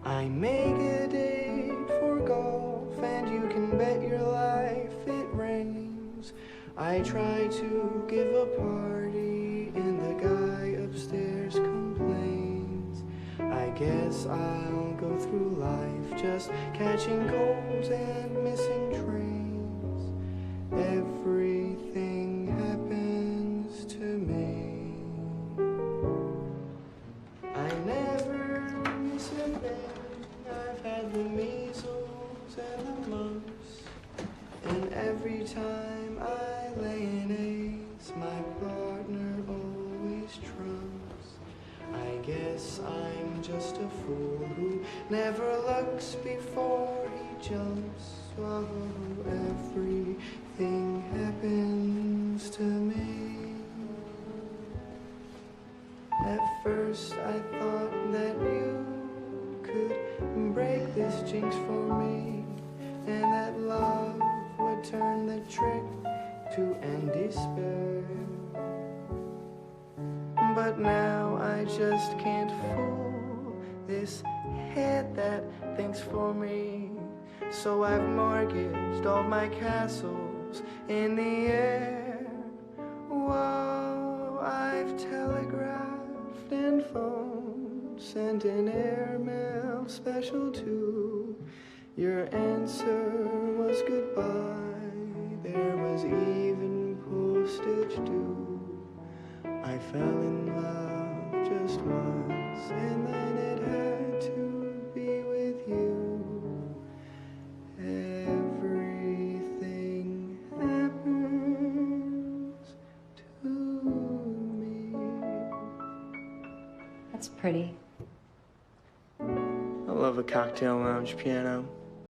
I make a date for golf, and you can bet your life it rains. I try to give a party, and the guy upstairs complains. I guess I'll go through life just catching colds and missing trains. Everything happens to me. I never miss a thing. I've had the measles and the mumps, and every time I lay an ace, my partner always trumps. I guess I'm just a fool who never looks before he jumps. Oh, everything happens to me. At first I thought that you could break this jinx for me, and that love would turn the trick to end despair. But now I just can't fool this head that thinks for me. So I've mortgaged all my castles in the air. Whoa, I've telegraphed and phoned, sent an airmail special too. Your answer was goodbye. There was even postage due. I fell in love just once, and then it had to be with you. Everything happens to me. That's pretty. I love a cocktail lounge piano.